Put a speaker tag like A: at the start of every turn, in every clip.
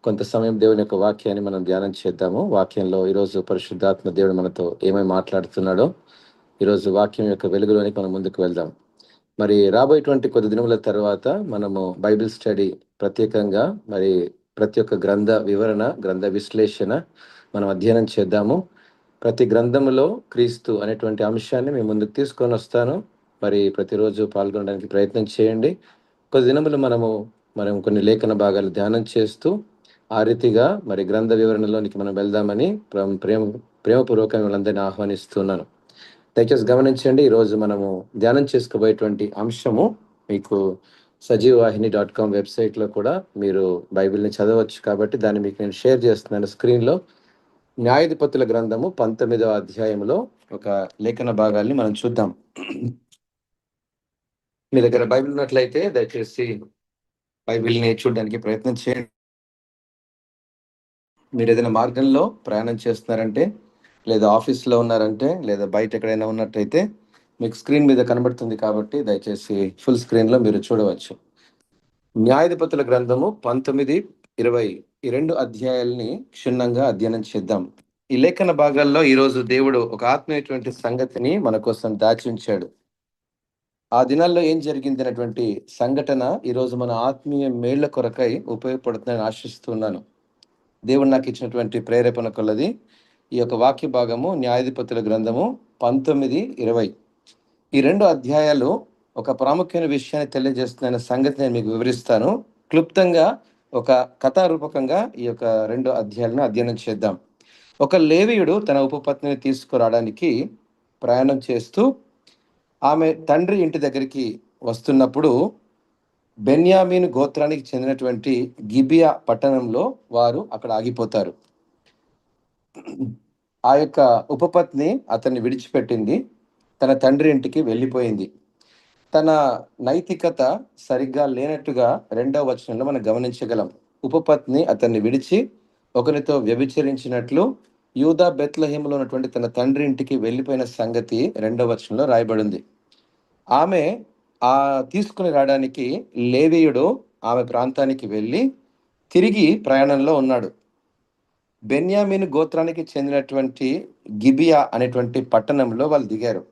A: కొంత సమయం దేవుని యొక్క వాక్యాన్ని మనం ధ్యానం చేద్దాము. వాక్యంలో ఈరోజు పరిశుద్ధాత్మ దేవుడు మనతో ఏమై మాట్లాడుతున్నాడో ఈరోజు వాక్యం యొక్క వెలుగులోనికి మనం ముందుకు వెళ్దాం. మరి రాబోయేటువంటి కొద్ది దినముల తర్వాత మనము బైబిల్ స్టడీ ప్రత్యేకంగా మరి ప్రతి ఒక్క గ్రంథ వివరణ, గ్రంథ విశ్లేషణ మనం అధ్యయనం చేద్దాము. ప్రతి గ్రంథములో క్రీస్తు అనేటువంటి అంశాన్ని మేము ముందుకు తీసుకొని వస్తాను. మరి ప్రతిరోజు పాల్గొనడానికి ప్రయత్నం చేయండి. కొద్ది దినములు మనం కొన్ని లేఖన భాగాలు ధ్యానం చేస్తూ ఆ రీతిగా మరి గ్రంథ వివరణలోనికి మనం వెళ్దామని ప్రేమపూర్వకంగా వాళ్ళందరినీ ఆహ్వానిస్తున్నాను. దయచేసి గమనించండి, ఈరోజు మనము ధ్యానం చేసుకోబోయేటువంటి అంశము మీకు sajivvahini.com వెబ్సైట్లో కూడా మీరు బైబిల్ని చదవచ్చు. కాబట్టి దాన్ని మీకు నేను షేర్ చేస్తున్నాను స్క్రీన్లో. న్యాయాధిపతుల గ్రంథము 19వ అధ్యాయంలో ఒక లేఖన భాగాల్ని మనం చూద్దాం. మీ దగ్గర బైబిల్ ఉన్నట్లయితే దయచేసి బైబిల్ని చూడడానికి ప్రయత్నం చేయండి. మీరు ఏదైనా మార్గంలో ప్రయాణం చేస్తున్నారంటే, లేదా ఆఫీస్లో ఉన్నారంటే, లేదా బయట ఎక్కడైనా ఉన్నట్టయితే మీకు స్క్రీన్ మీద కనబడుతుంది కాబట్టి దయచేసి ఫుల్ స్క్రీన్లో మీరు చూడవచ్చు. న్యాయాధిపతుల గ్రంథము 19, 20 ఈ 2 అధ్యాయాల్ని క్షుణ్ణంగా అధ్యయనం చేద్దాం. ఈ లేఖన భాగాల్లో ఈరోజు దేవుడు ఒక ఆత్మీయటువంటి సంగతిని మన కోసం దాచి ఉంచాడు. ఆ దినాల్లో ఏం జరిగింది అనేటువంటి సంఘటన ఈరోజు మన ఆత్మీయ మేళ్ల కొరకై ఉపయోగపడుతుందని ఆశిస్తున్నాను. దేవుడు నాకు ఇచ్చినటువంటి ప్రేరేపణ కొలది ఈ యొక్క వాక్య భాగము న్యాయాధిపతుల గ్రంథము 19, 20 ఈ 2 అధ్యాయాలు ఒక ప్రాముఖ్యమైన విషయాన్ని తెలియజేస్తున్న సంగతి నేను మీకు వివరిస్తాను. క్లుప్తంగా ఒక కథారూపకంగా ఈ యొక్క 2 అధ్యాయాలను అధ్యయనం చేద్దాం. ఒక లేవీయుడు తన ఉపపత్నిని తీసుకురావడానికి ప్రయాణం చేస్తూ ఆమె తండ్రి ఇంటి దగ్గరికి వస్తున్నప్పుడు బెన్యామీను గోత్రానికి చెందినటువంటి గిబియా పట్టణంలో వారు అక్కడ ఆగిపోతారు. ఆ యొక్క ఉపపత్ని అతన్ని విడిచిపెట్టింది, తన తండ్రి ఇంటికి వెళ్ళిపోయింది. తన నైతికత సరిగ్గా లేనట్టుగా 2వ వచనంలో మనం గమనించగలం. ఉపపత్ని అతన్ని విడిచి ఒకరితో వ్యభిచరించినట్లు యూదా బెత్లెహేములో ఉన్నటువంటి తన తండ్రి ఇంటికి వెళ్ళిపోయిన సంగతి 2వ వచనంలో రాయబడింది. ఆమె తీసుకుని రావడానికి లేవీయుడు ఆమె ప్రాంతానికి వెళ్ళి తిరిగి ప్రయాణంలో ఉన్నాడు. బెన్యామీను గోత్రానికి చెందినటువంటి గిబియా అనేటువంటి పట్టణంలో వాళ్ళు దిగారు.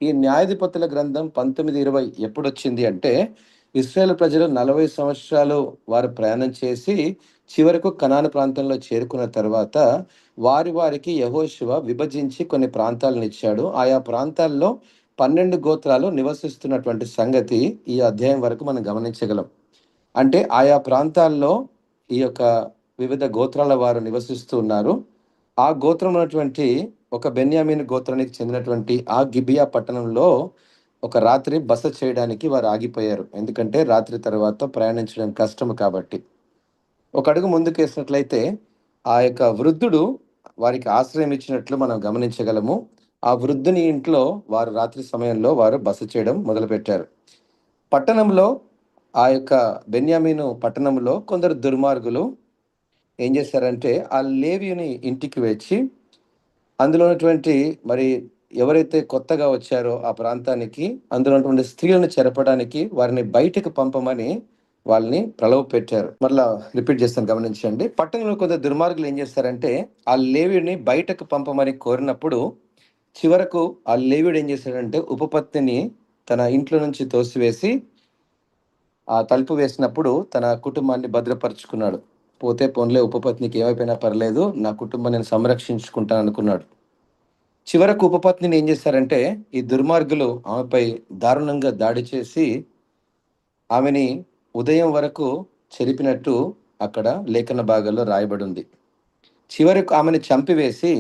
A: ఈ న్యాయాధిపతుల గ్రంథం 19, 20 ఎప్పుడు వచ్చింది అంటే, ఇశ్రాయేలు ప్రజలు 40 సంవత్సరాలు వారు ప్రయాణం చేసి చివరకు కనాను ప్రాంతంలో చేరుకున్న తర్వాత వారికి యెహోషువ విభజించి కొన్ని ప్రాంతాలను ఇచ్చాడు. ఆయా ప్రాంతాల్లో 12 గోత్రాలు నివసిస్తున్నటువంటి సంగతి ఈ అధ్యాయం వరకు మనం గమనించగలం. అంటే ఆయా ప్రాంతాల్లో ఈ యొక్క వివిధ గోత్రాల వారు నివసిస్తూ ఉన్నారు. ఆ గోత్రం ఉన్నటువంటి ఒక బెన్యామీను గోత్రానికి చెందినటువంటి ఆ గిబియా పట్టణంలో ఒక రాత్రి బస చేయడానికి వారు ఆగిపోయారు. ఎందుకంటే రాత్రి తర్వాత ప్రయాణించడం కష్టం కాబట్టి. ఒక అడుగు ముందుకు వేసినట్లయితే ఆ యొక్క వృద్ధుడు వారికి ఆశ్రయం ఇచ్చినట్లు మనం గమనించగలము. ఆ వృద్ధుని ఇంట్లో వారు రాత్రి సమయంలో వారు బస చేయడం మొదలుపెట్టారు. పట్టణంలో ఆ యొక్క బెన్యామీను పట్టణంలో కొందరు దుర్మార్గులు ఏం చేశారంటే ఆ లేవీయుని ఇంటికి వచ్చి అందులో ఉన్నటువంటి మరి ఎవరైతే కొత్తగా వచ్చారో ఆ ప్రాంతానికి అందులో ఉన్నటువంటి స్త్రీలను చెరపడానికి వారిని బయటకు పంపమని వాళ్ళని ప్రలోభ పెట్టారు. మరలా రిపీట్ చేస్తాను, గమనించండి. పట్టణంలో కొందరు దుర్మార్గులు ఏం చేస్తారంటే ఆ లేవీయుని బయటకు పంపమని కోరినప్పుడు చివరకు ఆ లేవీయుడు ఏం చేశాడంటే ఉపపత్నిని తన ఇంట్లో నుంచి తోసివేసి ఆ తలుపు వేసినప్పుడు తన కుటుంబాన్ని భద్రపరుచుకున్నాడు. పోతే పోన్లే, ఉపపత్నికి ఏమైపోయినా పర్లేదు, నా కుటుంబం నేను సంరక్షించుకుంటాను అనుకున్నాడు. చివరకు ఉపపత్నిని ఏం చేశారంటే ఈ దుర్మార్గులు ఆమెపై దారుణంగా దాడి చేసి ఆమెని ఉదయం వరకు చెరిపినట్టు అక్కడ లేఖన భాగాల్లో రాయబడి ఉంది. చివరకు ఆమెను చంపివేసి,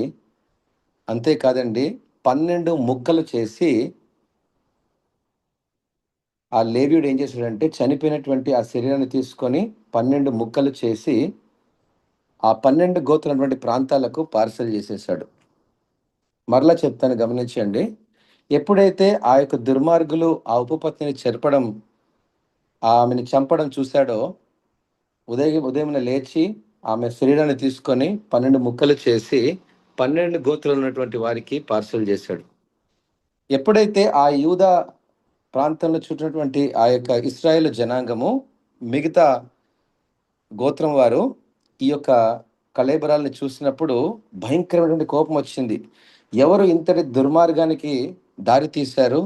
A: అంతేకాదండి, 12 ముక్కలు చేసి ఆ లేవీయుడు ఏం చేశాడంటే చనిపోయినటువంటి ఆ శరీరాన్ని తీసుకొని 12 ముక్కలు చేసి ఆ 12 గోత్రమైనటువంటి ప్రాంతాలకు పార్సల్ చేసేసాడు. మరలా చెప్తాను, గమనించండి. ఎప్పుడైతే ఆ యొక్క దుర్మార్గులు ఆ ఉపపత్నిని చెరపడం, ఆమెను చంపడం చూశాడో ఉదయం లేచి ఆమె శరీరాన్ని తీసుకొని 12 ముక్కలు చేసి 12 గోత్రాలు ఉన్నటువంటి వారికి పార్సల్ చేశాడు. ఎప్పుడైతే ఆ యూదా ప్రాంతంలో చుట్టినటువంటి ఆ యొక్క ఇశ్రాయేలు జనాంగము మిగతా గోత్రం వారు ఈ యొక్క కళేబరాల్ని చూసినప్పుడు భయంకరమైనటువంటి కోపం వచ్చింది. ఎవరు ఇంతటి దుర్మార్గానికి దారి తీశారు,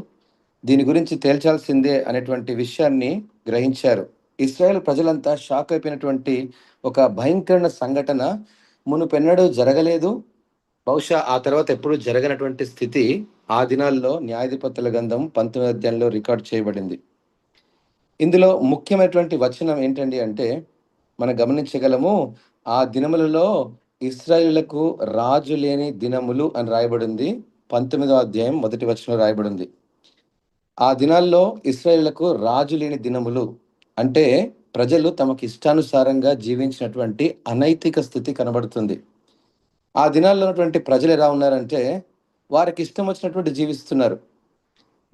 A: దీని గురించి తేల్చాల్సిందే అనేటువంటి విషయాన్ని గ్రహించారు. ఇస్రాయేల్ ప్రజలంతా షాక్ అయిపోయినటువంటి ఒక భయంకరమైన సంఘటన మునుపెన్నడూ జరగలేదు. బహుశా ఆ తర్వాత ఎప్పుడూ జరగనటువంటి స్థితి ఆ దినాల్లో న్యాయాధిపతుల గ్రంథం 19వ అధ్యాయంలో రికార్డ్ చేయబడింది. ఇందులో ముఖ్యమైనటువంటి వచనం ఏంటండి అంటే, మనం గమనించగలము, ఆ దినములలో ఇశ్రాయేలులకు రాజు లేని దినములు అని రాయబడింది. 19వ అధ్యాయం మొదటి వచనంలో రాయబడింది. ఆ దినాల్లో ఇశ్రాయేలులకు రాజు లేని దినములు అంటే ప్రజలు తమకు ఇష్టానుసారంగా జీవించినటువంటి అనైతిక స్థితి కనబడుతుంది. ఆ దినాల్లో ఉన్నటువంటి ప్రజలు ఎలా ఉన్నారంటే, వారికి ఇష్టం వచ్చినటువంటి జీవిస్తున్నారు.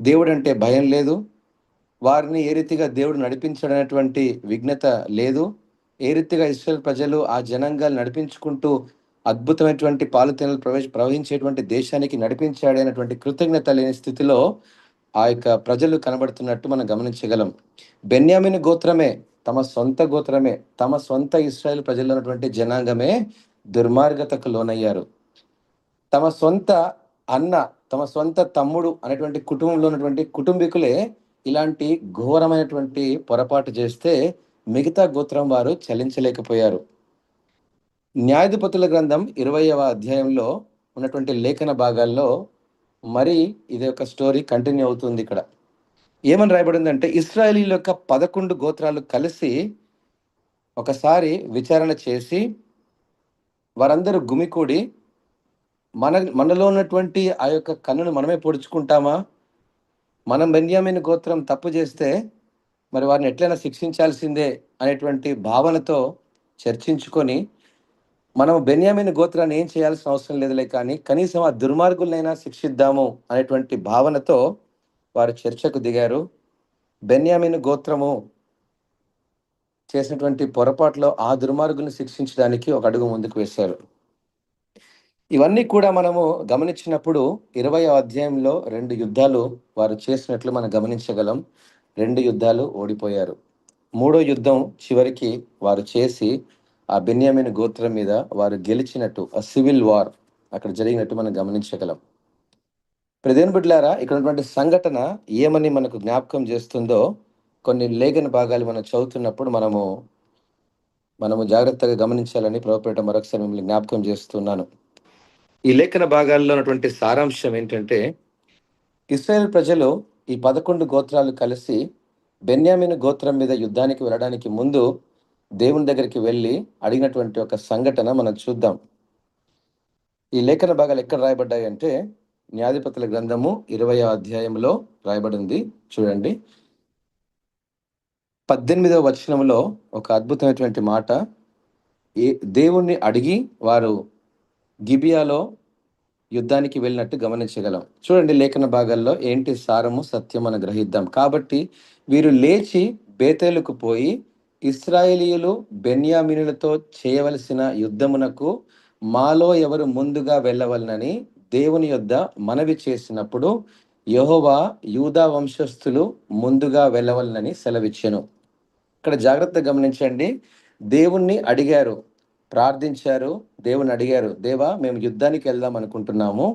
A: దేవుడంటే భయం లేదు. వారిని ఏ రీతిగా దేవుడు నడిపించడనేటువంటి విఘ్నత లేదు. ఏ రీతిగా ఇశ్రాయేల్ ప్రజలు ఆ జనాంగాలు నడిపించుకుంటూ అద్భుతమైనటువంటి పాలుతేనెలు ప్రవహించేటువంటి దేశానికి నడిపించాడనేటువంటి కృతజ్ఞత లేని స్థితిలో ఆ యొక్క ప్రజలు కనబడుతున్నట్టు మనం గమనించగలం. బెన్యామీను గోత్రమే, తమ సొంత ఇశ్రాయేల్ ప్రజల్లో ఉన్నటువంటి జనాంగమే దుర్మార్గతకు లోనయ్యారు. తమ సొంత అన్న, తమ సొంత తమ్ముడు అనేటువంటి కుటుంబంలో ఉన్నటువంటి కుటుంబీకులే ఇలాంటి ఘోరమైనటువంటి పొరపాటు చేస్తే మిగతా గోత్రం వారు చలించలేకపోయారు. న్యాయాధిపతుల గ్రంథం 20వ అధ్యాయంలో ఉన్నటువంటి లేఖన భాగాల్లో మరి ఇది ఒక స్టోరీ కంటిన్యూ అవుతుంది. ఇక్కడ ఏమని రాయబడిందంటే, ఇశ్రాయేలీల యొక్క 11 గోత్రాలు కలిసి ఒకసారి విచారణ చేసి వారందరూ గుమికూడి మనలో ఉన్నటువంటి ఆ యొక్క కన్నును మనమే పొడుచుకుంటామా, మనం బెన్యామీను గోత్రం తప్పు చేస్తే మరి వారిని ఎట్లయినా శిక్షించాల్సిందే అనేటువంటి భావనతో చర్చించుకొని, మనం బెన్యామీను గోత్రాన్ని ఏం చేయాల్సిన అవసరం లేదులే, కానీ కనీసం ఆ దుర్మార్గులనైనా శిక్షిద్దాము అనేటువంటి భావనతో వారు చర్చకు దిగారు. బెన్యామీను గోత్రము చేసినటువంటి పొరపాట్లో ఆ దుర్మార్గులను శిక్షించడానికి ఒక అడుగు ముందుకు వేశారు. ఇవన్నీ కూడా మనము గమనించినప్పుడు 20వ అధ్యాయంలో 2 యుద్ధాలు వారు చేసినట్లు మనం గమనించగలం. 2 యుద్ధాలు ఓడిపోయారు. 3వ యుద్ధం చివరికి వారు చేసి ఆ బెన్యామీను గోత్రం మీద వారు గెలిచినట్టు, ఆ సివిల్ వార్ అక్కడ జరిగినట్టు మనం గమనించగలం. ప్రదేన్ బిడ్లారా, ఇక్కడ ఉన్నటువంటి సంఘటన ఏమని మనకు జ్ఞాపకం చేస్తుందో కొన్ని లేఖన భాగాలు మనం చదువుతున్నప్పుడు మనము జాగ్రత్తగా గమనించాలని ప్రభుపేట మరొకసారి మిమ్మల్ని జ్ఞాపకం చేస్తున్నాను. ఈ లేఖన భాగాల్లో ఉన్నటువంటి సారాంశం ఏంటంటే, ఇశ్రాయేల్ ప్రజలు ఈ 11 గోత్రాలు కలిసి బెన్యామీను గోత్రం మీద యుద్ధానికి వెళ్ళడానికి ముందు దేవుని దగ్గరికి వెళ్ళి అడిగినటువంటి ఒక సంఘటన మనం చూద్దాం. ఈ లేఖన భాగాలు ఎక్కడ రాయబడ్డాయి అంటే, న్యాయాధిపతుల గ్రంథము 20వ అధ్యాయంలో రాయబడింది. చూడండి, 18వ వచనంలో ఒక అద్భుతమైనటువంటి మాట, దేవుణ్ణి అడిగి వారు గిబియాలో యుద్ధానికి వెళ్ళినట్టు గమనించగలం. చూడండి, లేఖన భాగాల్లో ఏంటి సారము, సత్యం అని గ్రహిద్దాం. కాబట్టి వీరు లేచి బేతేలుకు పోయి ఇశ్రాయేలీయులు బెన్యామీనులతో చేయవలసిన యుద్ధమునకు మాలో ఎవరు ముందుగా వెళ్ళవలనని దేవుని యొద్ద మనవి చేసినప్పుడు యెహోవా యూదా వంశస్థులు ముందుగా వెళ్ళవలనని సెలవిచ్చెను. ఇక్కడ జాగ్రత్తగా గమనించండి. దేవుణ్ణి అడిగారు, ప్రార్థించారు, దేవుని అడిగారు, దేవా మేము యుద్ధానికి వెళ్దాం అనుకుంటున్నాము,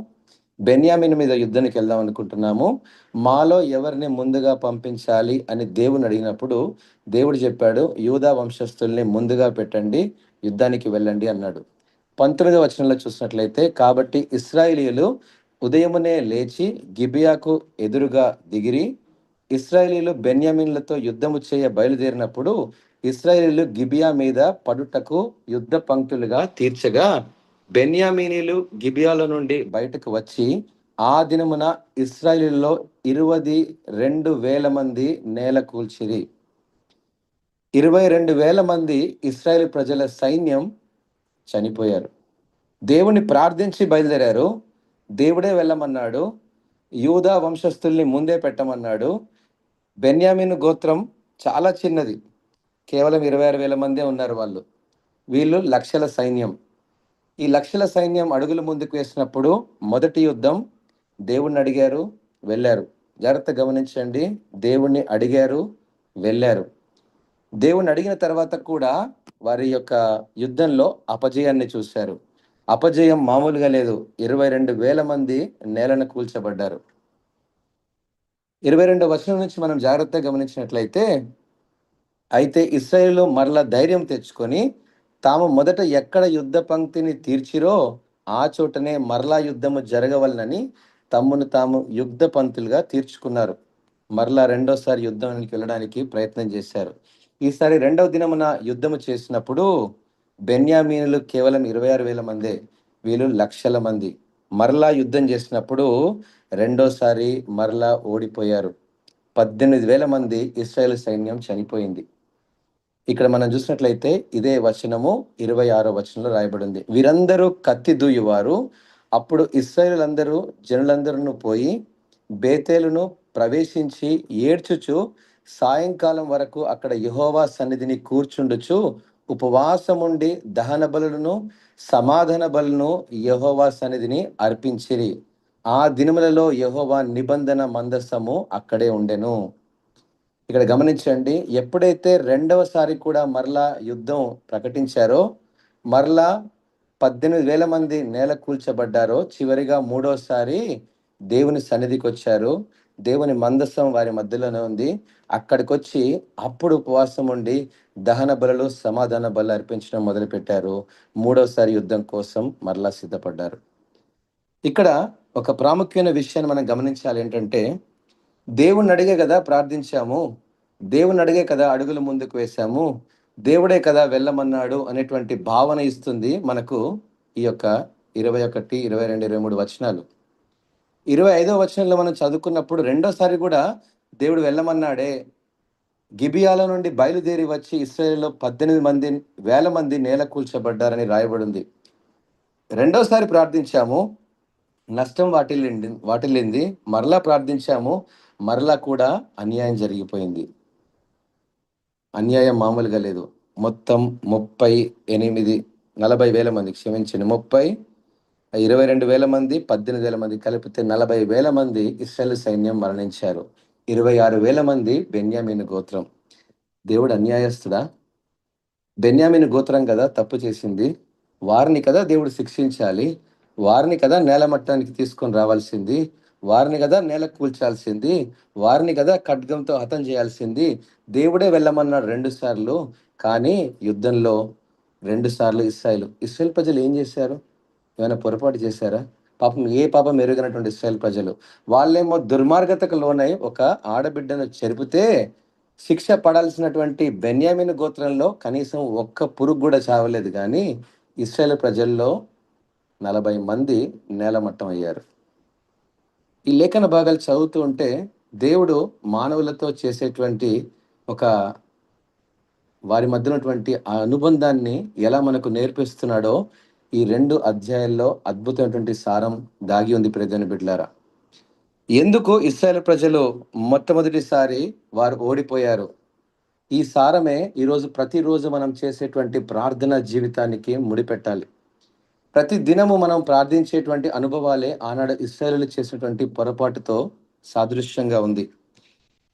A: బెన్యామీను మీద యుద్ధానికి వెళ్దాం అనుకుంటున్నాము, మాలో ఎవరిని ముందుగా పంపించాలి అని దేవుని అడిగినప్పుడు దేవుడు చెప్పాడు, యూదా వంశస్థుల్ని ముందుగా పెట్టండి, యుద్ధానికి వెళ్ళండి అన్నాడు. 19వ వచనంలో చూసినట్లయితే, కాబట్టి ఇశ్రాయేలీయులు ఉదయమునే లేచి గిబియాకు ఎదురుగా దిగిరి, ఇశ్రాయేలీయులు బెన్యామీనులతో యుద్ధము చేయ బయలుదేరినప్పుడు ఇశ్రాయేలీయులు గిబియా మీద పడుటకు యుద్ధ పంక్తులుగా తీర్చగా, బెన్యామీనీలు గిబియాలో నుండి బయటకు వచ్చి ఆ దినమున ఇశ్రాయేలీయుల్లో 22,000 మంది నేల కూల్చిరి. 22,000 మంది ఇశ్రాయేల్ ప్రజల సైన్యం చనిపోయారు. దేవుని ప్రార్థించి బయలుదేరారు. దేవుడే వెళ్ళమన్నాడు. యూదా వంశస్థుల్ని ముందే పెట్టమన్నాడు. బెన్యామీను గోత్రం చాలా చిన్నది, కేవలం 26,000 మందే ఉన్నారు వాళ్ళు. వీళ్ళు లక్షల సైన్యం. ఈ లక్షల సైన్యం అడుగులు ముందుకు వేసినప్పుడు మొదటి యుద్ధం దేవుణ్ణి అడిగారు, వెళ్ళారు. జాగ్రత్త గమనించండి, దేవుణ్ణి అడిగారు, వెళ్ళారు. దేవుణ్ణి అడిగిన తర్వాత కూడా వారి యొక్క యుద్ధంలో అపజయాన్ని చూశారు. అపజయం మామూలుగా లేదు. 22,000 మంది నేలను కూల్చబడ్డారు. 22 వచనం నుంచి మనం జాగ్రత్తగా గమనించినట్లయితే, అయితే ఇశ్రాయేలు మరలా ధైర్యం తెచ్చుకొని, తాము మొదట ఎక్కడ యుద్ధ పంక్తిని తీర్చిరో, ఆ చోటనే మరలా యుద్ధము జరగవలెనని తమ్మును తాము యుద్ధ పంక్తులుగా తీర్చుకున్నారు. మరలా రెండోసారి యుద్ధానికి వెళ్ళడానికి ప్రయత్నం చేశారు. ఈసారి రెండవ దినమున యుద్ధము చేసినప్పుడు బెన్యామీనులు కేవలం 26,000 మందే. వీళ్ళు లక్షల మంది. మరలా యుద్ధం చేసినప్పుడు రెండోసారి మరలా ఓడిపోయారు. 18,000 మంది ఇశ్రాయేలు సైన్యం చనిపోయింది. ఇక్కడ మనం చూసినట్లయితే ఇదే వచనము 26వ వచనంలో రాయబడింది. వీరందరూ కత్తి దూయువారు. అప్పుడు ఇశ్రాయేలులందరూ జనులందరూ పోయి బేతేలును ప్రవేశించి ఏడ్చుచు సాయంకాలం వరకు అక్కడ యెహోవా సన్నిధిని కూర్చుండుచు ఉపవాసముండి దహన బలులను సమాధాన బలులను యెహోవా సన్నిధిని అర్పించిరి. ఆ దినములలో యెహోవా నిబంధన మందసము అక్కడే ఉండెను. ఇక్కడ గమనించండి, ఎప్పుడైతే రెండవసారి కూడా మరలా యుద్ధం ప్రకటించారో, మరలా 18,000 మంది నేల కూల్చబడ్డారో, చివరిగా మూడోసారి దేవుని సన్నిధికి వచ్చారు. దేవుని మందసం వారి మధ్యలోనే ఉంది. అక్కడికొచ్చి అప్పుడు ఉపవాసం ఉండి దహన బలులు సమాధాన బలు అర్పించడం మొదలుపెట్టారు. మూడోసారి యుద్ధం కోసం మరలా సిద్ధపడ్డారు. ఇక్కడ ఒక ప్రాముఖ్యమైన విషయాన్ని మనం గమనించాలి. ఏంటంటే, దేవుణ్ణి అడిగే కదా ప్రార్థించాము, దేవుణ్ణి అడిగే కదా అడుగులు ముందుకు వేశాము, దేవుడే కదా వెళ్ళమన్నాడు అనేటువంటి భావన ఇస్తుంది మనకు ఈ యొక్క 21, 22, 23 వచనాలు. 25వ వచనంలో మనం చదువుకున్నప్పుడు రెండోసారి కూడా దేవుడు వెళ్ళమన్నాడే. గిబియాలో నుండి బయలుదేరి వచ్చి ఇశ్రాయేలులో 18,000 మంది నేల కూల్చబడ్డారని రాయబడింది. రెండోసారి ప్రార్థించాము, నష్టం వాటిల్లింది. మరలా ప్రార్థించాము, మరలా కూడా అన్యాయం జరిగిపోయింది. అన్యాయం మామూలుగా లేదు. మొత్తం 40,000 మంది, క్షమించండి, 22,000 మంది, 18,000 మంది కలిపితే 40,000 మంది ఇశ్రాయేలు సైన్యం మరణించారు. 26,000 మంది బెన్యామీను గోత్రం. దేవుడు అన్యాయస్తుడా? బెన్యామీను గోత్రం కదా తప్పు చేసింది. వారిని కదా దేవుడు శిక్షించాలి. వారిని కదా నేలమట్టానికి తీసుకొని రావాల్సింది. వారిని కదా నేల కూల్చాల్సింది. వారిని కదా ఖడ్గంతో హతం చేయాల్సింది. దేవుడే వెళ్ళమన్నాడు 2 సార్లు. కానీ యుద్ధంలో 2 సార్లు ఇశ్రాయేల్ ప్రజలు ఏం చేశారు? ఏమైనా పొరపాటు చేశారా? పాపం ఏ పాపం ఎరుగనటువంటి ఇశ్రాయేల్ ప్రజలు. వాళ్ళేమో దుర్మార్గతకు లోనై ఒక ఆడబిడ్డను చెరిపితే శిక్ష పడాల్సినటువంటి బెన్యామీను గోత్రంలో కనీసం ఒక్క పురుగు కూడా చావలేదు. కానీ ఇశ్రాయేల్ ప్రజల్లో 40 మంది నేలమట్టం అయ్యారు. ఈ లేఖన భాగాలు చదువుతూ ఉంటే దేవుడు మానవులతో చేసేటువంటి ఒక వారి మధ్య ఉన్నటువంటి ఆ అనుబంధాన్ని ఎలా మనకు నేర్పిస్తున్నాడో ఈ 2 అధ్యాయాల్లో అద్భుతమైనటువంటి సారం దాగి ఉంది. ప్రియమైన బిడ్డలారా, ఎందుకు ఇశ్రాయేల్ ప్రజలు మొట్టమొదటిసారి వారు ఓడిపోయారు? ఈ సారమే ప్రతిరోజు మనం చేసేటువంటి ప్రార్థన జీవితానికి ముడిపెట్టాలి. ప్రతి దినము మనం ప్రార్థించేటువంటి అనుభవాలే ఆనాడు ఇశ్రాయేలీయులు చేసినటువంటి పొరపాటుతో సాదృశ్యంగా ఉంది.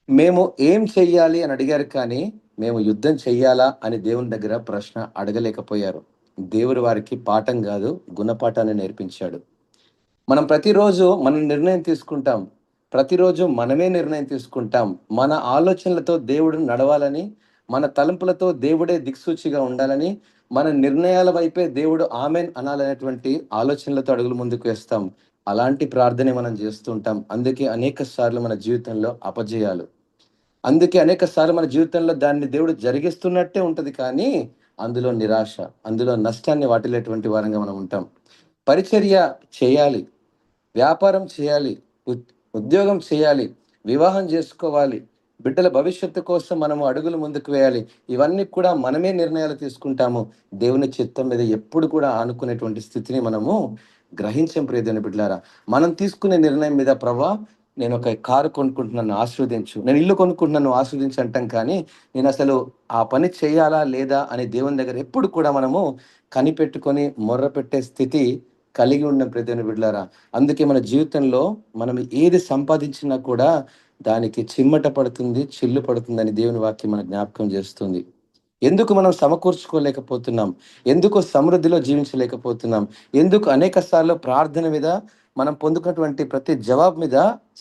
A: మేము ఏం చెయ్యాలి అని అడిగారు, కానీ మేము యుద్ధం చెయ్యాలా అని దేవుని దగ్గర ప్రశ్న అడగలేకపోయారు. దేవుడు వారికి పాఠం కాదు, గుణపాఠాన్ని నేర్పించాడు. మనం ప్రతిరోజు నిర్ణయం తీసుకుంటాం. ప్రతిరోజు మనమే నిర్ణయం తీసుకుంటాం. మన ఆలోచనలతో దేవుడు నడవాలని, మన తలంపులతో దేవుడే దిక్సూచిగా ఉండాలని, మన నిర్ణయాల వైపే దేవుడు ఆమెన్ అనాలనేటువంటి ఆలోచనలతో అడుగులు ముందుకు వేస్తాం. అలాంటి ప్రార్థనే మనం చేస్తుంటాం. అందుకే అనేక సార్లు మన జీవితంలో అపజయాలు, అందుకే అనేక సార్లు మన జీవితంలో దాన్ని దేవుడు జరిగిస్తున్నట్టే ఉంటది, కానీ అందులో నిరాశ, అందులో నష్టాన్ని వాటిల్లేటువంటి వారంగా మనం ఉంటాం. పరిచర్య చేయాలి, వ్యాపారం చేయాలి, ఉద్యోగం చేయాలి, వివాహం చేసుకోవాలి, బిడ్డల భవిష్యత్తు కోసం మనము అడుగులు ముందుకు వేయాలి. ఇవన్నీ కూడా మనమే నిర్ణయాలు తీసుకుంటాము. దేవుని చిత్తం మీద ఎప్పుడు కూడా ఆనుకునేటువంటి స్థితిని మనము గ్రహించం. ప్రియమైన బిడ్డలారా, మనం తీసుకునే నిర్ణయం మీద, ప్రభా నేను ఒక కారు కొనుక్కుంటున్నాను ఆశీర్వదించు, నేను ఇల్లు కొనుక్కుంటున్నాను ఆశీర్వదించు అంటాం, కానీ నేను అసలు ఆ పని చేయాలా లేదా అని దేవుని దగ్గర ఎప్పుడు కూడా మనము కనిపెట్టుకొని మొర్ర పెట్టే స్థితి కలిగి ఉన్న ప్రతి బిడ్డలారా. అందుకే మన జీవితంలో మనం ఏది సంపాదించినా కూడా దానికి చిమ్మట పడుతుంది, చిల్లు పడుతుందని దేవుని వాక్యం మన జ్ఞాపకం చేస్తుంది. ఎందుకు మనం సమకూర్చుకోలేకపోతున్నాం? ఎందుకు సమృద్ధిలో జీవించలేకపోతున్నాం? ఎందుకు అనేక సార్లు ప్రార్థన మీద మనం పొందుకున్నటువంటి ప్రతి జవాబు మీద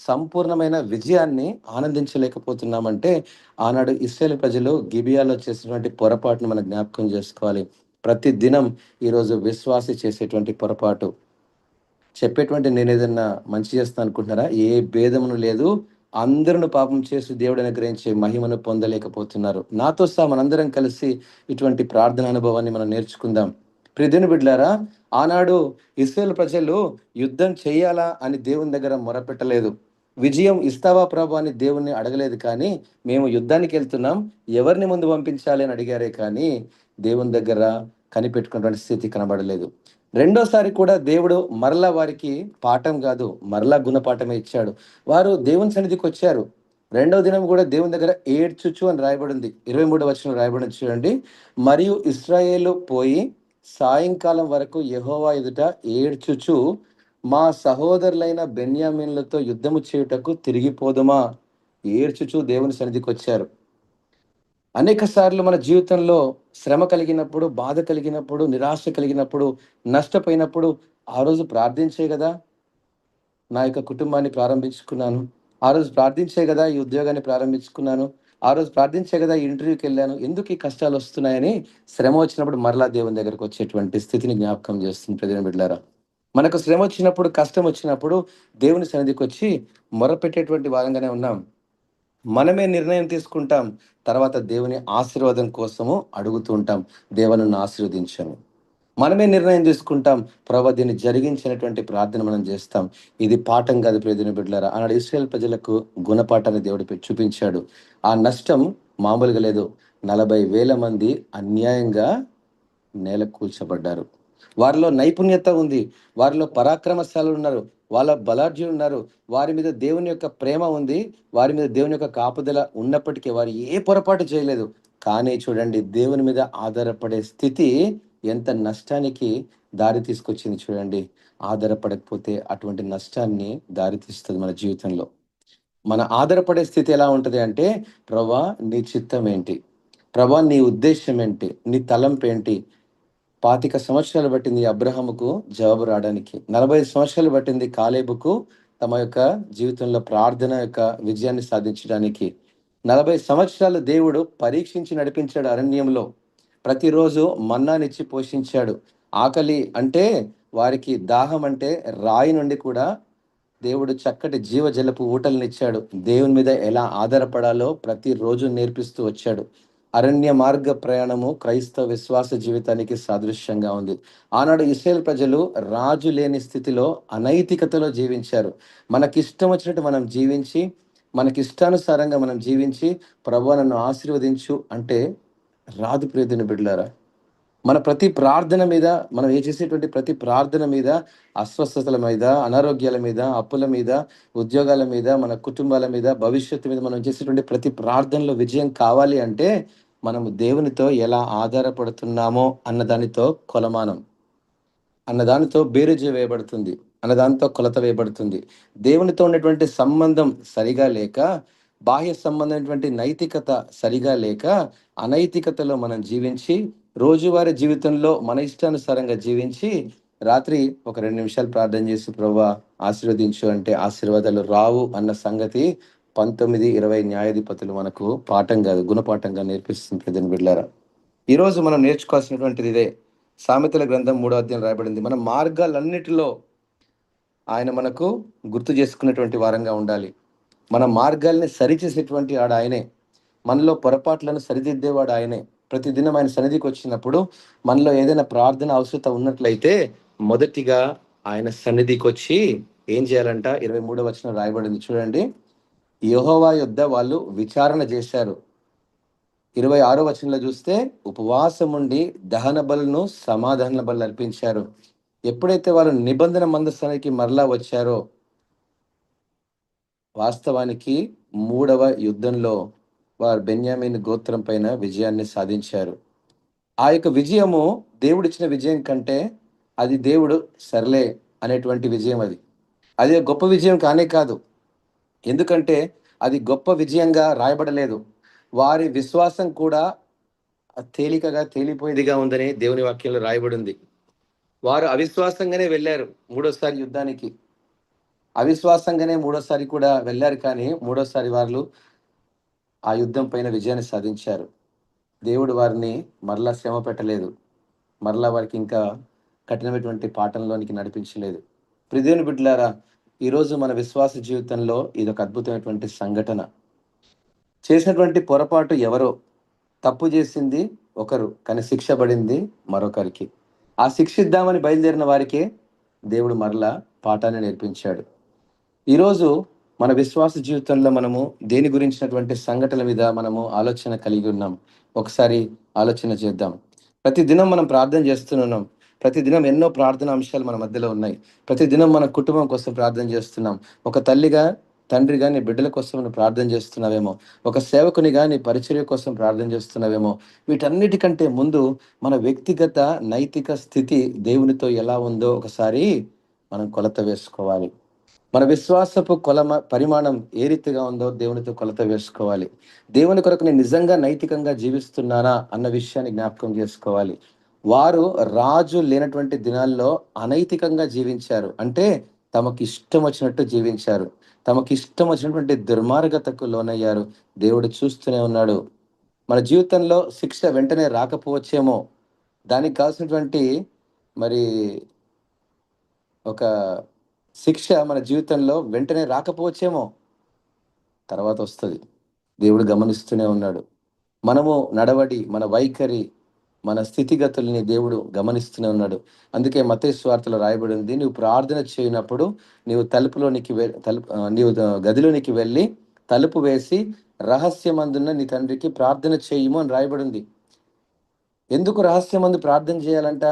A: సంపూర్ణమైన విజయాన్ని ఆనందించలేకపోతున్నామంటే, ఆనాడు ఇశ్రాయేలు ప్రజలు గిబియాలో చేసినటువంటి పొరపాటును మనం జ్ఞాపకం చేసుకోవాలి. ప్రతి దినం ఈరోజు విశ్వాసి చేసేటువంటి పొరపాటు. చెప్పేటువంటి నేనేదన్నా మంచి చేస్తా అనుకుంటున్నారా? ఏ భేదమును లేదు. అందరును పాపం చేసి దేవుడు అనుగ్రహించే మహిమను పొందలేకపోతున్నారు. నాతో సహా మనందరం కలిసి ఇటువంటి ప్రార్థన అనుభవాన్ని మనం నేర్చుకుందాం. ప్రియ దేవుని బిడ్డలారా, ఆనాడు ఇశ్రాయేలు ప్రజలు యుద్ధం చేయాలా అని దేవుని దగ్గర మొరపెట్టలేదు. విజయం ఇస్తావా ప్రభు అని దేవుణ్ణి అడగలేదు కానీ, మేము యుద్ధానికెళ్తున్నాం, ఎవరిని ముందు పంపించాలి అని అడిగారే కానీ, దేవుని దగ్గర కనిపెట్టుకున్నటువంటి స్థితి కనబడలేదు. రెండోసారి కూడా దేవుడు మరలా వారికి పాఠం కాదు, మరలా గుణపాఠమే ఇచ్చాడు. వారు దేవుని సన్నిధికొచ్చారు. రెండవ దినం కూడా దేవుని దగ్గర ఏడ్చుచు అని రాయబడింది. 23వ వచనం రాయబడింది చూడండి. మరియు ఇశ్రాయేలు పోయి సాయంకాలం వరకు యెహోవా ఎదుట ఏడ్చుచు, మా సహోదరులైన బెన్యామీనులతో యుద్ధము చేయుటకు తిరిగిపోదుమా? ఏడ్చుచు దేవుని సన్నిధికొచ్చారు. అనేక సార్లు మన జీవితంలో శ్రమ కలిగినప్పుడు, బాధ కలిగినప్పుడు, నిరాశ కలిగినప్పుడు, నష్టపోయినప్పుడు, ఆ రోజు ప్రార్థించే గదా నా యొక్క కుటుంబాన్ని ప్రారంభించుకున్నాను. ఆ రోజు ప్రార్థించే గదా ఈ ఉద్యోగాన్ని ప్రారంభించుకున్నాను. ఆ రోజు ప్రార్థించే గదా ఈ ఇంటర్వ్యూకెళ్ళాను. ఎందుకు ఈ కష్టాలొస్తున్నాయని శ్రమ వచ్చినప్పుడు మరలా దేవుని దగ్గరకొచ్చేటువంటి స్థితిని జ్ఞాపకం చేస్తుంది ప్రియమైన బిడ్డలారా. మనకు శ్రమ వచ్చినప్పుడు, కష్టం వచ్చినప్పుడు దేవుని సన్నిధికొచ్చి మొరపెట్టేటువంటి వారంగానే ఉన్నాం. మనమే నిర్ణయం తీసుకుంటాం. తర్వాత దేవుని ఆశీర్వాదం కోసము అడుగుతూ ఉంటాం. దేవా నన్ను ఆశీర్వదించను. మనమే నిర్ణయం తీసుకుంటాం. ప్రభా దీన్ని జరిగించినటువంటి ప్రార్థన మనం చేస్తాం. ఇది పాఠం కాదు ప్రియ దేవుని బిడ్డలారా. ఆనాడు ఇశ్రాయేల్ ప్రజలకు గుణపాఠాన్ని దేవుడు చూపించాడు. ఆ నష్టం మామూలుగా లేదు. 40,000 మంది అన్యాయంగా నేల కూల్చబడ్డారు. వారిలో నైపుణ్యత ఉంది. వారిలో పరాక్రమశాలులు ఉన్నారు. వాళ్ళ బలాఢ్యులు ఉన్నారు. వారి మీద దేవుని యొక్క ప్రేమ ఉంది. వారి మీద దేవుని యొక్క కాపుదల ఉన్నప్పటికీ వారు ఏ పొరపాటు చేయలేదు. కానీ చూడండి, దేవుని మీద ఆధారపడే స్థితి ఎంత నష్టానికి దారి తీసుకొచ్చింది చూడండి. ఆధారపడకపోతే అటువంటి నష్టాన్ని దారి తీస్తుంది మన జీవితంలో. మన ఆధారపడే స్థితి ఎలా ఉంటది అంటే, ప్రభా నీ చిత్తం ఏంటి? ప్రభా నీ ఉద్దేశ్యం ఏంటి? నీ తలంపేంటి? 25 సంవత్సరాలు పట్టింది అబ్రహాముకు జవాబు రావడానికి. 45 సంవత్సరాలు పట్టింది కాలేబుకు తమ యొక్క జీవితంలో ప్రార్థన యొక్క విజయాన్ని సాధించడానికి. 40 సంవత్సరాలు దేవుడు పరీక్షించి నడిపించాడు అరణ్యంలో. ప్రతిరోజు మన్నానిచ్చి పోషించాడు. ఆకలి అంటే వారికి, దాహం అంటే రాయి నుండి కూడా దేవుడు చక్కటి జీవజలపు ఊటలనిచ్చాడు. దేవుని మీద ఎలా ఆధారపడాలో ప్రతిరోజు నేర్పిస్తూ వచ్చాడు. అరణ్య మార్గ ప్రయాణము క్రైస్తవ విశ్వాస జీవితానికి సాదృశ్యంగా ఉంది. ఆనాడు ఇశ్రాయేలు ప్రజలు రాజు లేని స్థితిలో అనైతికతలో జీవించారు. మనకిష్టం వచ్చినట్టు మనం జీవించి, మనకిష్టానుసారంగా మనం జీవించి, ప్రభువా నన్ను ఆశీర్వదించు అంటే రాదు ప్రియమైన బిడ్డలారా. మన ప్రతి ప్రార్థన మీద, మనం చేసేటువంటి ప్రతి ప్రార్థన మీద, అస్వస్థతల మీద, అనారోగ్యాల మీద, అప్పుల మీద, ఉద్యోగాల మీద, మన కుటుంబాల మీద, భవిష్యత్తు మీద మనం చేసేటువంటి ప్రతి ప్రార్థనలో విజయం కావాలి అంటే, మనము దేవునితో ఎలా ఆధారపడుతున్నామో అన్న దానితో కొలమానం. అన్నదానితో బేరీజు వేయబడుతుంది. అన్నదానితో కొలత వేయబడుతుంది. దేవునితో ఉన్నటువంటి సంబంధం సరిగా లేక, బాహ్య సంబంధమైనటువంటి నైతికత సరిగా లేక, అనైతికతలో మనం జీవించి, రోజువారీ జీవితంలో మన ఇష్టానుసారంగా జీవించి, రాత్రి ఒక 2 నిమిషాలు ప్రార్థన చేసి ప్రభువా ఆశీర్వదించు అంటే ఆశీర్వాదాలు రావు అన్న సంగతి 19, 20 న్యాయాధిపతులు మనకు పాఠం కాదు, గుణపాఠంగా నేర్పిస్తుంది ప్రియమైన బిడ్డలారా. ఈరోజు మనం నేర్చుకోవాల్సినటువంటిది ఇదే. సామెతల గ్రంథం 3వ అధ్యాయం రాయబడింది. మన మార్గాలన్నిటిలో ఆయన మనకు గుర్తు చేసుకున్నటువంటి వారంగా ఉండాలి. మన మార్గాల్ని సరిచేసేటువంటి వాడు ఆయనే. మనలో పొరపాట్లను సరిదిద్దేవాడు ఆయనే. ప్రతిదినం ఆయన సన్నిధికి వచ్చినప్పుడు మనలో ఏదైనా ప్రార్థన అవసరత ఉన్నట్లయితే మొదటిగా ఆయన సన్నిధికి వచ్చి ఏం చేయాలంట? 23వ వచనం రాయబడింది చూడండి. యెహోవా యొద్ద వాళ్ళు విచారణ చేశారు. 26వ వచనంలో చూస్తే ఉపవాసం ఉండి దహన బలులను, సమాధాన బలులు అర్పించారు. ఎప్పుడైతే వారు నిబంధన మందస్థానికి మరలా వచ్చారో, వాస్తవానికి 3వ యుద్ధంలో వారు బెన్యామీను గోత్రం పైన విజయాన్ని సాధించారు. ఆ యొక్క విజయము దేవుడిచ్చిన విజయం కంటే, అది దేవుడు సర్లే అనేటువంటి విజయం అది. అది గొప్ప విజయం కానే కాదు. ఎందుకంటే అది గొప్ప విజయంగా రాయబడలేదు. వారి విశ్వాసం కూడా తేలికగా తేలిపోయేదిగా ఉందని దేవుని వాక్యంలో రాయబడింది. వారు అవిశ్వాసంగానే వెళ్లారు మూడోసారి యుద్ధానికి. అవిశ్వాసంగానే మూడోసారి కూడా వెళ్లారు, కానీ మూడోసారి వాళ్ళు ఆ యుద్ధం పైన విజయాన్ని సాధించారు. దేవుడు వారిని మరలా శ్రమ పెట్టలేదు. మరలా వారికి ఇంకా కఠినమైనటువంటి పాఠంలోనికి నడిపించలేదు. ప్రియ దేవుని బిడ్డలారా, ఈరోజు మన విశ్వాస జీవితంలో ఇదొక అద్భుతమైనటువంటి సంఘటన. చేసినటువంటి పొరపాటు ఎవరో, తప్పు చేసింది ఒకరు, కానీ శిక్ష పడింది మరొకరికి. ఆ శిక్షిద్దామని బయలుదేరిన వారికే దేవుడు మరలా పాఠాన్ని నేర్పించాడు. ఈరోజు మన విశ్వాస జీవితంలో మనము దేని గురించినటువంటి సంఘటనల మీద మనము ఆలోచన కలిగి ఉన్నాం. ఒకసారి ఆలోచన చేద్దాం. ప్రతిదినం మనం ప్రార్థన చేస్తున్నాం. ప్రతిదినం ఎన్నో ప్రార్థన అంశాలు మన మధ్యలో ఉన్నాయి. ప్రతిదినం మన కుటుంబం కోసం ప్రార్థన చేస్తున్నాం. ఒక తల్లిగా, తండ్రిగా నీ బిడ్డల కోసం నువ్వు ప్రార్థన చేస్తున్నావేమో. ఒక సేవకునిగా నీ పరిచర్య కోసం ప్రార్థన చేస్తున్నావేమో. వీటన్నిటికంటే ముందు మన వ్యక్తిగత నైతిక స్థితి దేవునితో ఎలా ఉందో ఒకసారి మనం కొలత వేసుకోవాలి. మన విశ్వాసపు పరిమాణం ఏ రీతిగా ఉందో దేవునితో కొలత వేసుకోవాలి. దేవుని కొరకు నేను నిజంగా నైతికంగా జీవిస్తున్నానా అన్న విషయాన్ని జ్ఞాపకం చేసుకోవాలి. వారు రాజు లేనటువంటి దినాల్లో అనైతికంగా జీవించారు. అంటే తమకి ఇష్టం వచ్చినట్టు జీవించారు. తమకి ఇష్టం వచ్చినటువంటి దుర్మార్గతకు లోనయ్యారు. దేవుడు చూస్తూనే ఉన్నాడు. మన జీవితంలో శిక్ష వెంటనే రాకపోవచ్చేమో. దానికి కావాల్సినటువంటి మరి ఒక శిక్ష మన జీవితంలో వెంటనే రాకపోవచ్చేమో, తర్వాత వస్తుంది. దేవుడు గమనిస్తూనే ఉన్నాడు. మనము నడవడి, మన వైఖరి, మన స్థితిగతుల్ని దేవుడు గమనిస్తూనే ఉన్నాడు. అందుకే మత్తయి సువార్తలో రాయబడి ఉంది, నువ్వు ప్రార్థన చేయనప్పుడు నీవు గదిలోనికి వెళ్ళి తలుపు వేసి రహస్యమందున్న నీ తండ్రికి ప్రార్థన చేయము అని రాయబడి ఉంది. ఎందుకు రహస్యమందు ప్రార్థన చేయాలంట?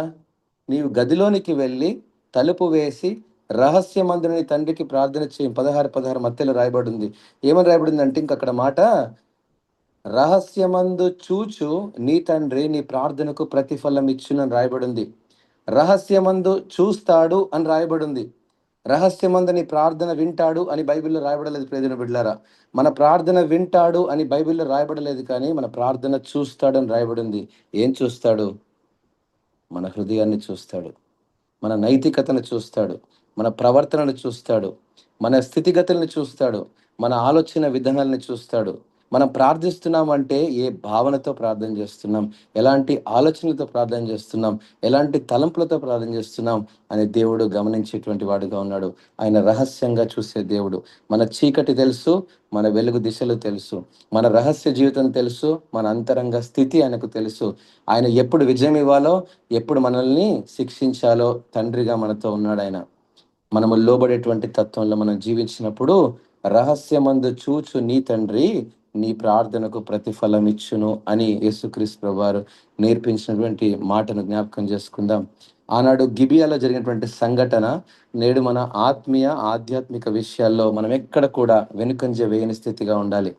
A: నీవు గదిలోనికి వెళ్ళి తలుపు వేసి రహస్యమందున నీ తండ్రికి ప్రార్థన చేయి. 16 మత్తయిలో రాయబడింది. ఏమని రాయబడింది అంటే, ఇంకక్కడ మాట, రహస్యమందు చూచు నీ తండ్రి నీ ప్రార్థనకు ప్రతిఫలం ఇచ్చునని రాయబడింది. రహస్యమందు చూస్తాడు అని రాయబడింది. రహస్యమందు నీ ప్రార్థన వింటాడు అని బైబిల్లో రాయబడలేదు. ప్రియమైన బిడ్డలారా, మన ప్రార్థన వింటాడు అని బైబిల్లో రాయబడలేదు, కానీ మన ప్రార్థన చూస్తాడు అని రాయబడింది. ఏం చూస్తాడు? మన హృదయాన్ని చూస్తాడు. మన నైతికతను చూస్తాడు. మన ప్రవర్తనను చూస్తాడు. మన స్థితిగతులను చూస్తాడు. మన ఆలోచన విధానాలను చూస్తాడు. మనం ప్రార్థిస్తున్నామంటే ఏ భావనతో ప్రార్థన చేస్తున్నాం, ఎలాంటి ఆలోచనలతో ప్రార్థన చేస్తున్నాం, ఎలాంటి తలంపులతో ప్రార్థన చేస్తున్నాం అని దేవుడు గమనించేటువంటి వాడుగా ఉన్నాడు. ఆయన రహస్యంగా చూసే దేవుడు. మన చీకటి తెలుసు, మన వెలుగు దిశలు తెలుసు, మన రహస్య జీవితం తెలుసు, మన అంతరంగ స్థితి ఆయనకు తెలుసు. ఆయన ఎప్పుడు విజయం ఇవ్వాలో, ఎప్పుడు మనల్ని శిక్షించాలో తండ్రిగా మనతో ఉన్నాడు ఆయన. మనము లోబడేటువంటి తత్వంలో మనం జీవించినప్పుడు, రహస్యమందు చూచు నీ తండ్రి నీ ప్రార్థనకు ప్రతిఫలం ఇచ్చును అని యేసుక్రీస్తు ప్రభువారు నేర్పించినటువంటి మాటను జ్ఞాపకం చేసుకుందాం. ఆనాడు గిబియాలో జరిగినటువంటి సంఘటన నేడు మన ఆధ్యాత్మిక విషయాల్లో మనం ఎక్కడ కూడా వెనుకంజ వేయని స్థితిగా ఉండాలి.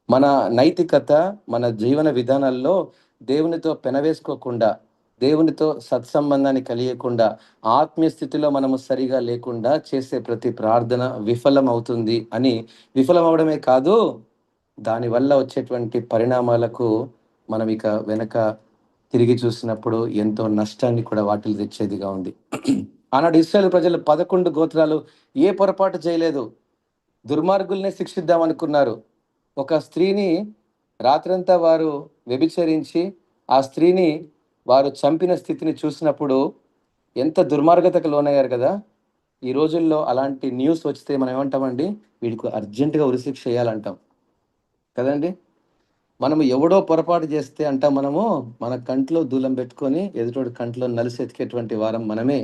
A: మన నైతికత, మన జీవన విధానాల్లో దేవునితో పెనవేసుకోకుండా, దేవునితో సత్సంబంధాన్ని కలిగకుండా, ఆత్మీయ స్థితిలో మనము సరిగా లేకుండా చేసే ప్రతి ప్రార్థన విఫలం అవుతుంది అని, విఫలం అవడమే కాదు, దానివల్ల వచ్చేటువంటి పరిణామాలకు మనం ఇక వెనక తిరిగి చూసినప్పుడు ఎంతో నష్టాన్ని కూడా వాటిల్ తెచ్చేదిగా ఉంది. ఆనాడు ఇశ్రాయేలు ప్రజలు 11 గోత్రాలు ఏ పొరపాటు చేయలేదు. దుర్మార్గుల్నే శిక్షిద్దాం అనుకున్నారు. ఒక స్త్రీని రాత్రంతా వారు వ్యభిచరించి, ఆ స్త్రీని వారు చంపిన స్థితిని చూసినప్పుడు ఎంత దుర్మార్గతకు లోనయ్యారు కదా. ఈ రోజుల్లో అలాంటి న్యూస్ వస్తే మనం ఏమంటామండి? వీడికి అర్జెంటుగా ఉరిశిక్ష వేయాలంటాం కదండి. మనము ఎవడో పొరపాటు చేస్తే అంటాం, మనము మన కంట్లో దూలం పెట్టుకొని ఎదుటోడి కంట్లో నలిసి ఎతికేటువంటి వారం మనమే.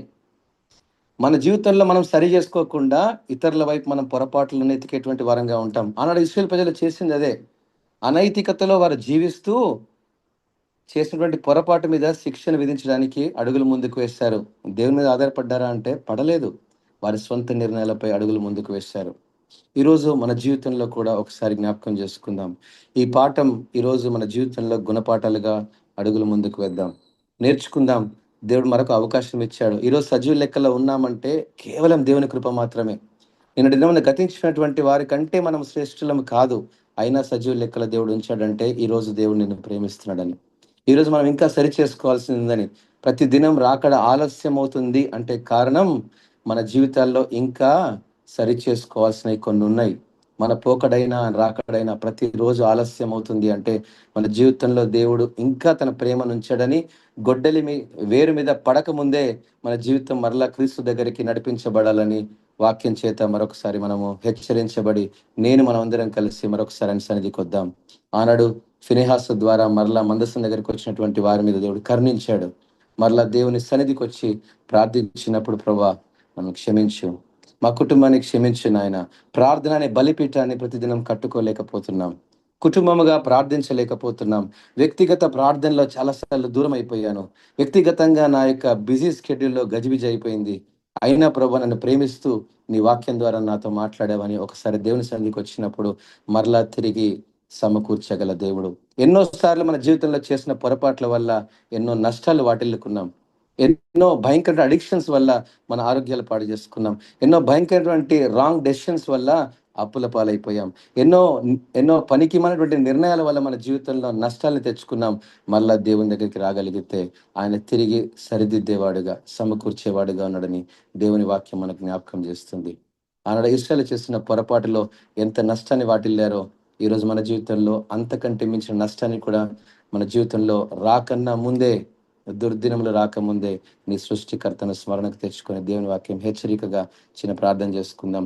A: మన జీవితంలో మనం సరి చేసుకోకుండా ఇతరుల వైపు మనం పొరపాట్లను ఎతికేటువంటి వారంగా ఉంటాం. ఆనాడు ఇశ్రాయేలు ప్రజలు చేసింది అదే. అనైతికతలో వారు జీవిస్తూ చేసినటువంటి పొరపాటు మీద శిక్షను విధించడానికి అడుగులు ముందుకు వేశారు. దేవుని మీద ఆధారపడ్డారా అంటే పడలేదు. వారి సొంత నిర్ణయాలపై అడుగులు ముందుకు వేశారు. ఈరోజు మన జీవితంలో కూడా ఒకసారి జ్ఞాపకం చేసుకుందాం. ఈ పాఠం ఈరోజు మన జీవితంలో గుణపాఠాలుగా అడుగులు ముందుకు వేద్దాం, నేర్చుకుందాం. దేవుడు మరొక అవకాశం ఇచ్చాడు. ఈరోజు సజీవ లెక్కలో ఉన్నామంటే కేవలం దేవుని కృప మాత్రమే. నిన్న దినమున గతించినటువంటి వారి కంటే మనం శ్రేష్ఠులం కాదు. అయినా సజీవ లెక్కల దేవుడు ఉంచాడంటే ఈరోజు దేవుడు నిన్ను ప్రేమిస్తున్నాడని. ఈరోజు మనం ఇంకా సరి చేసుకోవాల్సింది ఉందని. ప్రతి దినం రాకడ ఆలస్యం అవుతుంది అంటే కారణం మన జీవితాల్లో ఇంకా సరి చేసుకోవాల్సినవి కొన్ని ఉన్నాయి. మన పోకడైనా, రాకడైనా ప్రతిరోజు ఆలస్యం అవుతుంది అంటే మన జీవితంలో దేవుడు ఇంకా తన ప్రేమనుంచాడని, గొడ్డలి వేరు మీద పడకముందే మన జీవితం మరలా క్రీస్తు దగ్గరికి నడిపించబడాలని వాక్యం చేత మరొకసారి మనము హెచ్చరించబడి, మనమందరం కలిసి మరొకసారి ఆయన సన్నిధికొద్దాం. ఆనాడు ఫినెహాసు ద్వారా మరలా మందసం దగ్గరికి వచ్చినటువంటి వారి మీద దేవుడు కరుణించాడు. మరలా దేవుని సన్నిధికొచ్చి ప్రార్థించినప్పుడు, ప్రభా నన్ను క్షమించు, మా కుటుంబాన్ని క్షమించు నాయన. ప్రార్థన అనే బలిపీఠాన్ని ప్రతిదినం కట్టుకోలేకపోతున్నాం. కుటుంబముగా ప్రార్థించలేకపోతున్నాం. వ్యక్తిగత ప్రార్థనలో చాలాసార్లు దూరం అయిపోయాను. వ్యక్తిగతంగా నా యొక్క బిజీ షెడ్యూల్‌లో గజిబిజి అయిపోయింది. అయినా ప్రభు నన్ను ప్రేమిస్తూ నీ వాక్యం ద్వారా నాతో మాట్లాడావని ఒకసారి దేవుని సన్నిధికి వచ్చినప్పుడు మరలా తిరిగి సమకూర్చగల దేవుడు. ఎన్నో సార్లు మన జీవితంలో చేసిన పొరపాట్ల వల్ల ఎన్నో నష్టాలు వాటిల్లుకున్నాం. ఎన్నో భయంకర అడిక్షన్స్ వల్ల మన ఆరోగ్యాలు పాడు చేసుకున్నాం. ఎన్నో భయంకరమైనటువంటి రాంగ్ డెసిషన్స్ వల్ల అప్పుల పాలైపోయాం. ఎన్నో ఎన్నో పనికిమాలినటువంటి నిర్ణయాల వల్ల మన జీవితంలో నష్టాల్ని తెచ్చుకున్నాం. మళ్ళా దేవుని దగ్గరికి రాగలిగితే ఆయన తిరిగి సరిదిద్దేవాడుగా, సమకూర్చేవాడుగా ఉన్నాడని దేవుని వాక్యం మనకు జ్ఞాపకం చేస్తుంది. ఆనాడు ఇశ్రాయేలు చేస్తున్న పొరపాటులో ఎంత నష్టాన్ని వాటిల్లారో ఈరోజు మన జీవితంలో అంతకంటే మించిన నష్టాన్ని కూడా మన జీవితంలో రాకన్నా ముందే, దుర్దినములు రాకముందే నీ సృష్టికర్తను స్మరణకు తెచ్చుకొని దేవుని వాక్యం హెచ్చరికగా చిన్న ప్రార్థన చేసుకుందాం.